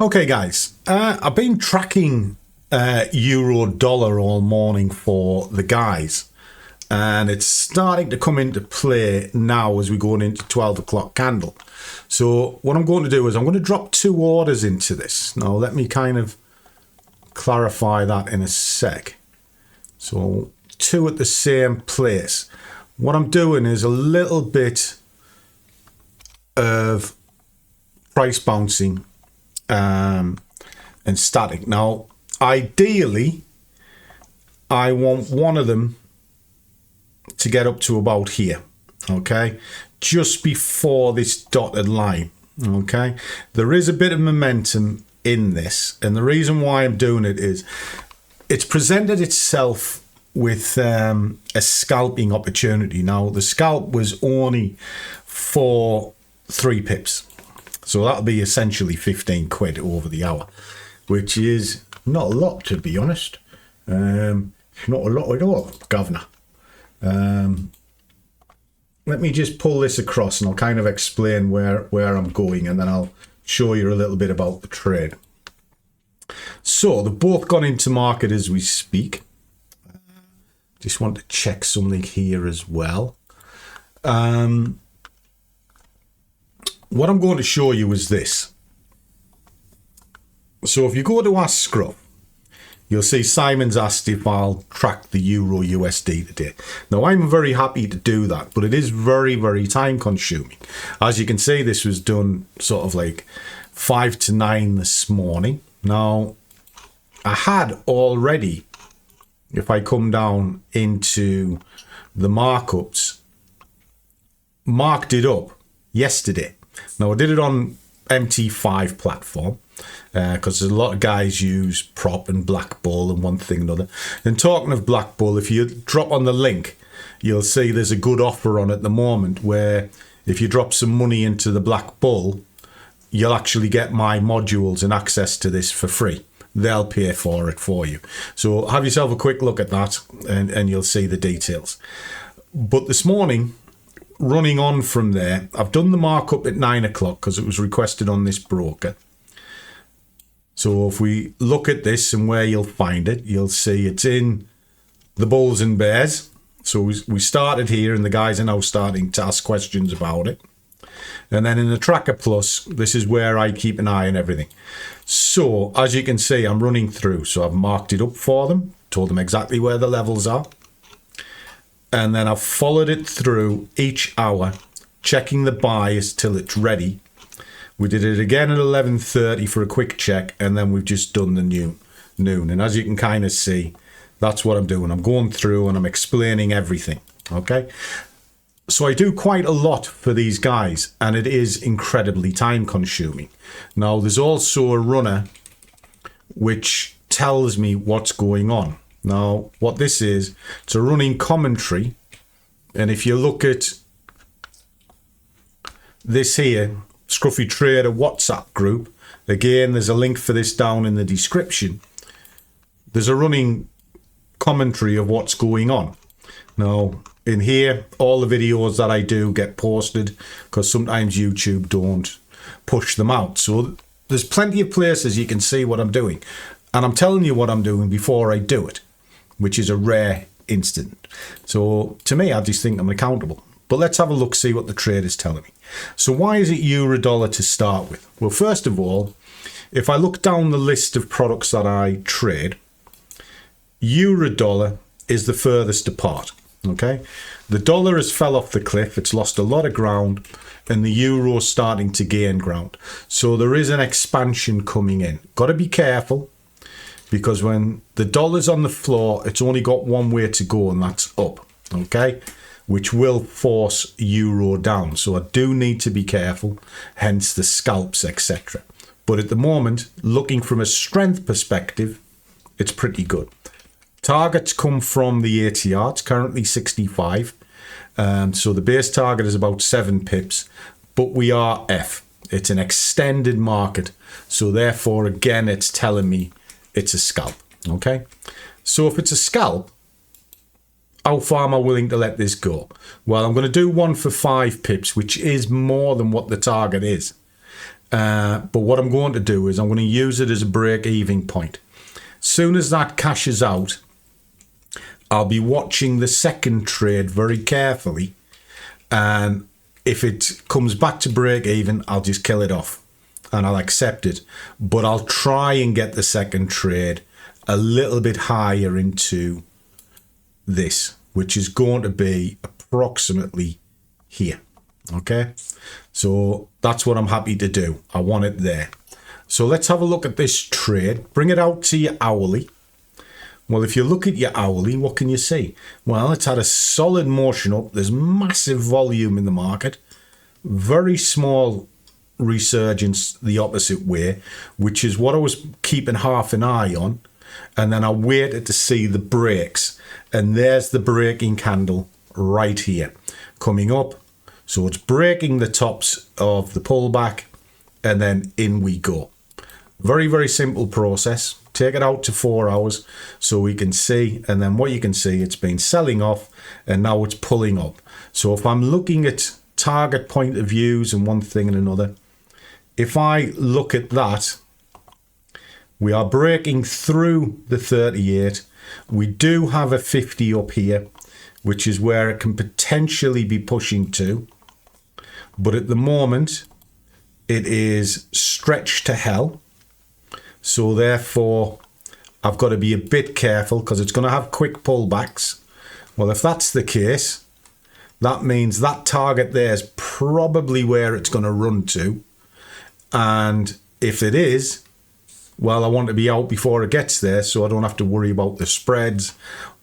Okay, guys, I've been tracking euro dollar all morning for the guys, and it's starting to come into play now as we're going into 12 o'clock candle. So what I'm going to do is I'm going to drop two orders into this. Now, let me kind of clarify that in a sec. So two at the same place. What I'm doing is a little bit of price bouncing and static. Now, ideally, I want one of them to get up to about here, okay? Just before this dotted line, okay? There is a bit of momentum in this, and the reason why I'm doing it is it's presented itself with a scalping opportunity. Now, the scalp was only for 3 pips. So that'll be essentially 15 quid over the hour, which is not a lot, to be honest. It's not a lot at all, governor. Let me just pull this across and I'll kind of explain where I'm going, and then I'll show you a little bit about the trade. So they've both gone into market as we speak. Just want to check something here as well. What I'm going to show you is this. So if you go to Ask Scruff, you'll see Simon's asked if I'll track the Euro USD today. Now, I'm very happy to do that, but it is very, very time consuming. As you can see, this was done sort of like 5 to 9 this morning. Now, I had already, if I come down into the markups, marked it up yesterday. Now, I did it on MT5 platform because a lot of guys use prop and BlackBull and one thing and another. And talking of BlackBull, if you drop on the link, you'll see there's a good offer on at the moment where if you drop some money into the BlackBull, you'll actually get my modules and access to this for free. They'll pay for it for you. So have yourself a quick look at that and you'll see the details. But this morning, running on from there, I've done the markup at 9 o'clock because it was requested on this broker. So if we look at this and where you'll find it, you'll see it's in the Bulls and Bears. So we started here and the guys are now starting to ask questions about it. And then in the Tracker Plus, this is where I keep an eye on everything. So as you can see, I'm running through. So I've marked it up for them, told them exactly where the levels are. And then I've followed it through each hour, checking the bias till it's ready. We did it again at 11:30 for a quick check, and then we've just done the noon. And as you can kind of see, that's what I'm doing. I'm going through and I'm explaining everything, okay? So I do quite a lot for these guys, and it is incredibly time consuming. Now, there's also a runner which tells me what's going on. Now, what this is, it's a running commentary. And if you look at this here, Scruffy Trader WhatsApp group, again, there's a link for this down in the description. There's a running commentary of what's going on. Now, in here, all the videos that I do get posted because sometimes YouTube don't push them out. So there's plenty of places you can see what I'm doing. And I'm telling you what I'm doing before I do it, which is a rare instant. So to me, I just think I'm accountable. But let's have a look, see what the trade is telling me. So why is it euro dollar to start with? Well, first of all, if I look down the list of products that I trade, euro dollar is the furthest apart. Okay, the dollar has fell off the cliff. It's lost a lot of ground, and the euro is starting to gain ground. So there is an expansion coming in. Got to be careful, because when the dollar's on the floor, it's only got one way to go, and that's up, okay? Which will force euro down. So I do need to be careful, hence the scalps, etc. But at the moment, looking from a strength perspective, it's pretty good. Targets come from the ATR. It's currently 65. So the base target is about 7 pips, but we are F. It's an extended market. So therefore, again, it's telling me it's a scalp, okay? So if it's a scalp, how far am I willing to let this go? Well, I'm going to do one for 5 pips, which is more than what the target is. But what I'm going to do is I'm going to use it as a break-even point. Soon as that cashes out, I'll be watching the second trade very carefully, and if it comes back to break even, I'll just kill it off and I'll accept it. But I'll try and get the second trade a little bit higher into this, which is going to be approximately here. Okay, so that's what I'm happy to do. I want it there. So let's have a look at this trade. Bring it out to your hourly. Well, if you look at your hourly, what can you see? Well, it's had a solid motion up. There's massive volume in the market. Very small resurgence the opposite way, which is what I was keeping half an eye on. And then I waited to see the breaks. And there's the breaking candle right here coming up. So it's breaking the tops of the pullback and then in we go. Very, very simple process. Take it out to 4 hours so we can see, and then what you can see, it's been selling off and now it's pulling up. So if I'm looking at target point of views and one thing and another, if I look at that, we are breaking through the 38. We do have a 50 up here, which is where it can potentially be pushing to. But at the moment, it is stretched to hell. So therefore, I've got to be a bit careful because it's going to have quick pullbacks. Well, if that's the case, that means that target there is probably where it's going to run to. And if it is, well, I want to be out before it gets there so I don't have to worry about the spreads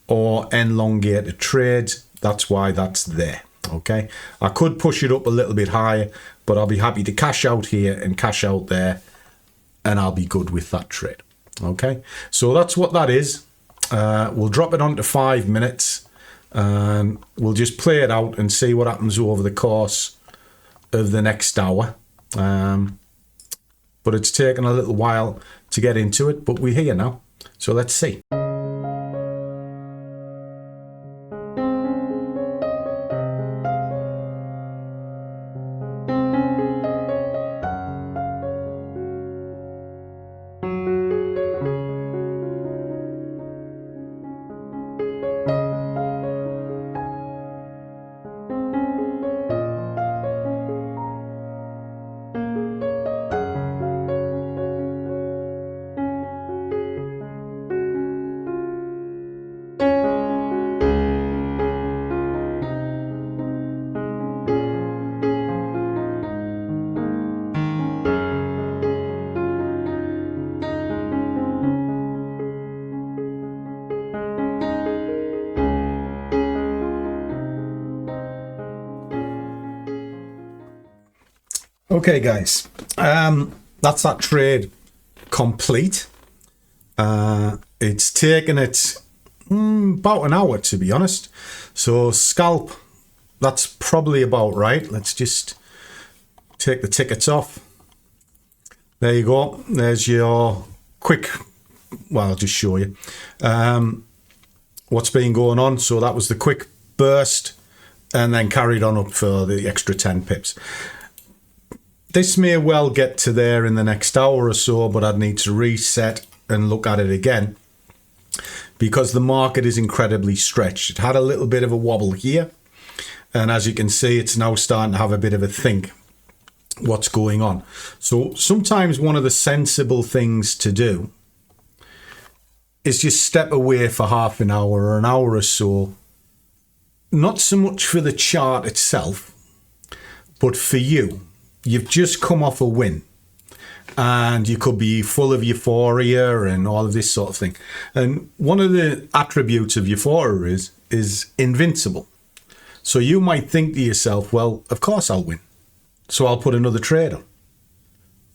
or elongated trades. That's why that's there. Okay, I could push it up a little bit higher, but I'll be happy to cash out here and cash out there, and I'll be good with that trade. Okay, so that's what that is. We'll drop it onto 5 minutes and we'll just play it out and see what happens over the course of the next hour. But it's taken a little while to get into it, but we're here now. So let's see. Okay, guys, that's that trade complete. It's taken it about an hour, to be honest. So scalp, that's probably about right. Let's just take the tickets off. There you go. There's your quick, well, I'll just show you what's been going on. So that was the quick burst and then carried on up for the extra 10 pips. This may well get to there in the next hour or so, but I'd need to reset and look at it again because the market is incredibly stretched. It had a little bit of a wobble here, and as you can see, it's now starting to have a bit of a think what's going on. So sometimes one of the sensible things to do is just step away for half an hour or an hour or so, not so much for the chart itself, but for you. You've just come off a win and you could be full of euphoria and all of this sort of thing. And one of the attributes of euphoria is invincible. So you might think to yourself, well, of course I'll win, so I'll put another trade on.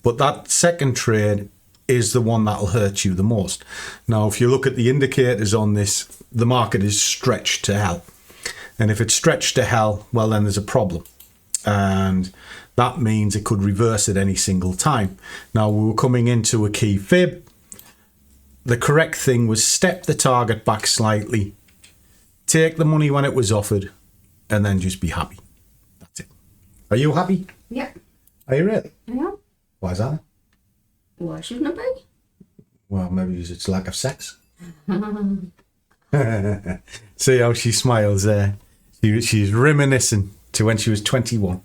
But that second trade is the one that'll hurt you the most. Now, if you look at the indicators on this, the market is stretched to hell. And if it's stretched to hell, well, then there's a problem. And that means it could reverse at any single time. Now, we were coming into a key fib. The correct thing was step the target back slightly, take the money when it was offered, and then just be happy. That's it. Are you happy? Yeah. Are you ready? Yeah. Why is that? Why shouldn't it be? Well, maybe it's lack of sex. See how she smiles there. She's reminiscing to when she was 21.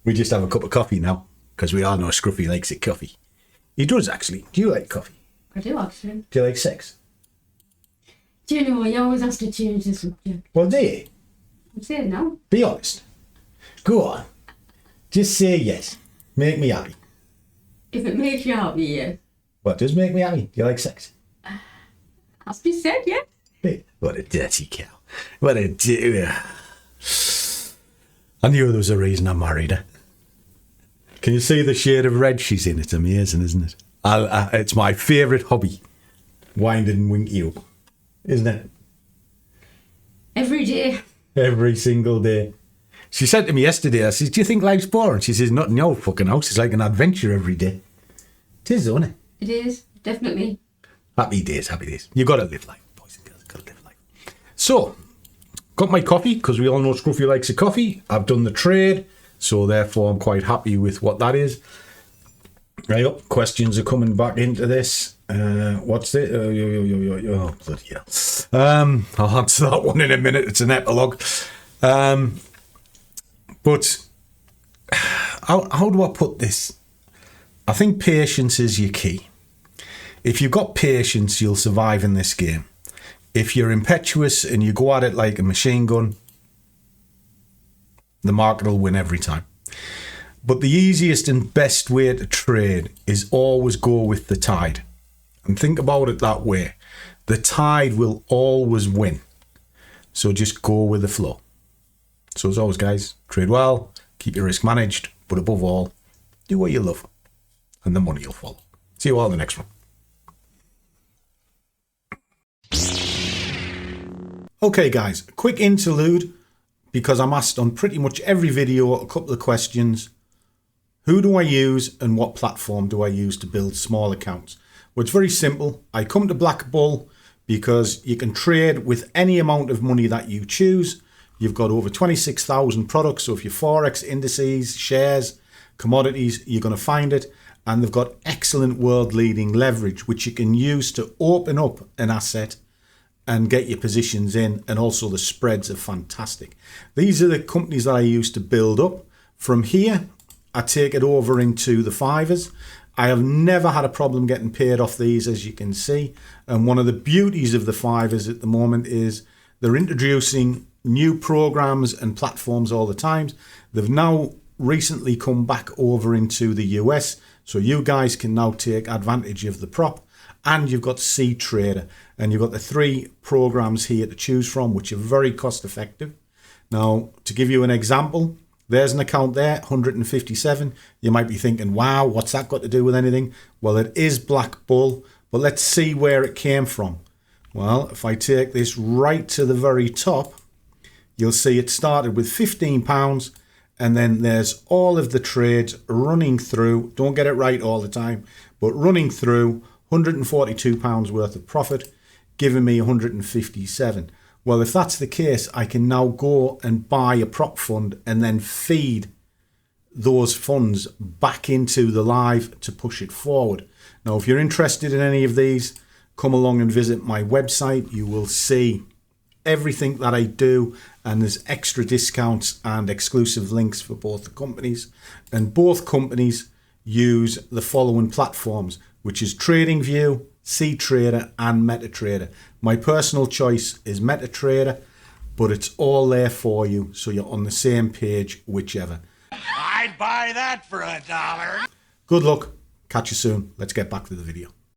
We just have a cup of coffee now, because we all know Scruffy likes it coffee. He does, actually. Do you like coffee? I do, actually. Do you like sex? Do you know, he always has to change the subject. Well, do you? I'm saying no. Be honest. Go on. Just say yes. Make me happy. If it makes you happy, yeah. What does make me happy? Do you like sex? Has to be said, yeah. Hey, what a dirty cow. What a I knew there was a reason I married her. Can you see the shade of red she's in? It's amazing, isn't it? It's my favourite hobby. Winding and winky up. Isn't it? Every day. Every single day. She said to me yesterday, I said, do you think life's boring? She says, not in your fucking house. It's like an adventure every day. It is, isn't it? It is, definitely. Happy days, happy days. You've got to live life, boys and girls. You've got to live life. So, got my coffee, because we all know Scruffy likes a coffee. I've done the trade, so therefore I'm quite happy with what that is. Right up, questions are coming back into this. What's it? Oh, bloody hell. I'll answer that one in a minute. It's an epilogue. But how do I put this? I think patience is your key. If you've got patience, you'll survive in this game. If you're impetuous and you go at it like a machine gun, the market will win every time. But the easiest and best way to trade is always go with the tide. And think about it that way. The tide will always win. So just go with the flow. So as always, guys, trade well, keep your risk managed, but above all, do what you love. And the money will follow. See you all in the next one. Okay, guys, a quick interlude, because I'm asked on pretty much every video a couple of questions. Who do I use and what platform do I use to build small accounts? Well, it's very simple. I come to BlackBull because you can trade with any amount of money that you choose. You've got over 26,000 products. So if you're Forex, indices, shares, commodities, you're going to find it. And they've got excellent world-leading leverage, which you can use to open up an asset and get your positions in. And also the spreads are fantastic. These are the companies that I use to build up. From here, I take it over into the fivers. I have never had a problem getting paid off these, as you can see. And one of the beauties of the fivers at the moment is they're introducing new programs and platforms all the time. They've now recently come back over into the US. So you guys can now take advantage of the prop. And you've got C Trader. And you've got the 3 programs here to choose from, which are very cost effective. Now, to give you an example, there's an account there, 157. You might be thinking, wow, what's that got to do with anything? Well, it is BlackBull, but let's see where it came from. Well, if I take this right to the very top, you'll see it started with £15, and then there's all of the trades running through. Don't get it right all the time, but running through £142 worth of profit, giving me 157. Well, if that's the case, I can now go and buy a prop fund and then feed those funds back into the live to push it forward. Now, if you're interested in any of these, come along and visit my website. You will see everything that I do, and there's extra discounts and exclusive links for both the companies. And both companies use the following platforms, which is TradingView, CTrader and MetaTrader. My personal choice is MetaTrader, but it's all there for you, so you're on the same page, whichever. I'd buy that for $1. Good luck. Catch you soon. Let's get back to the video.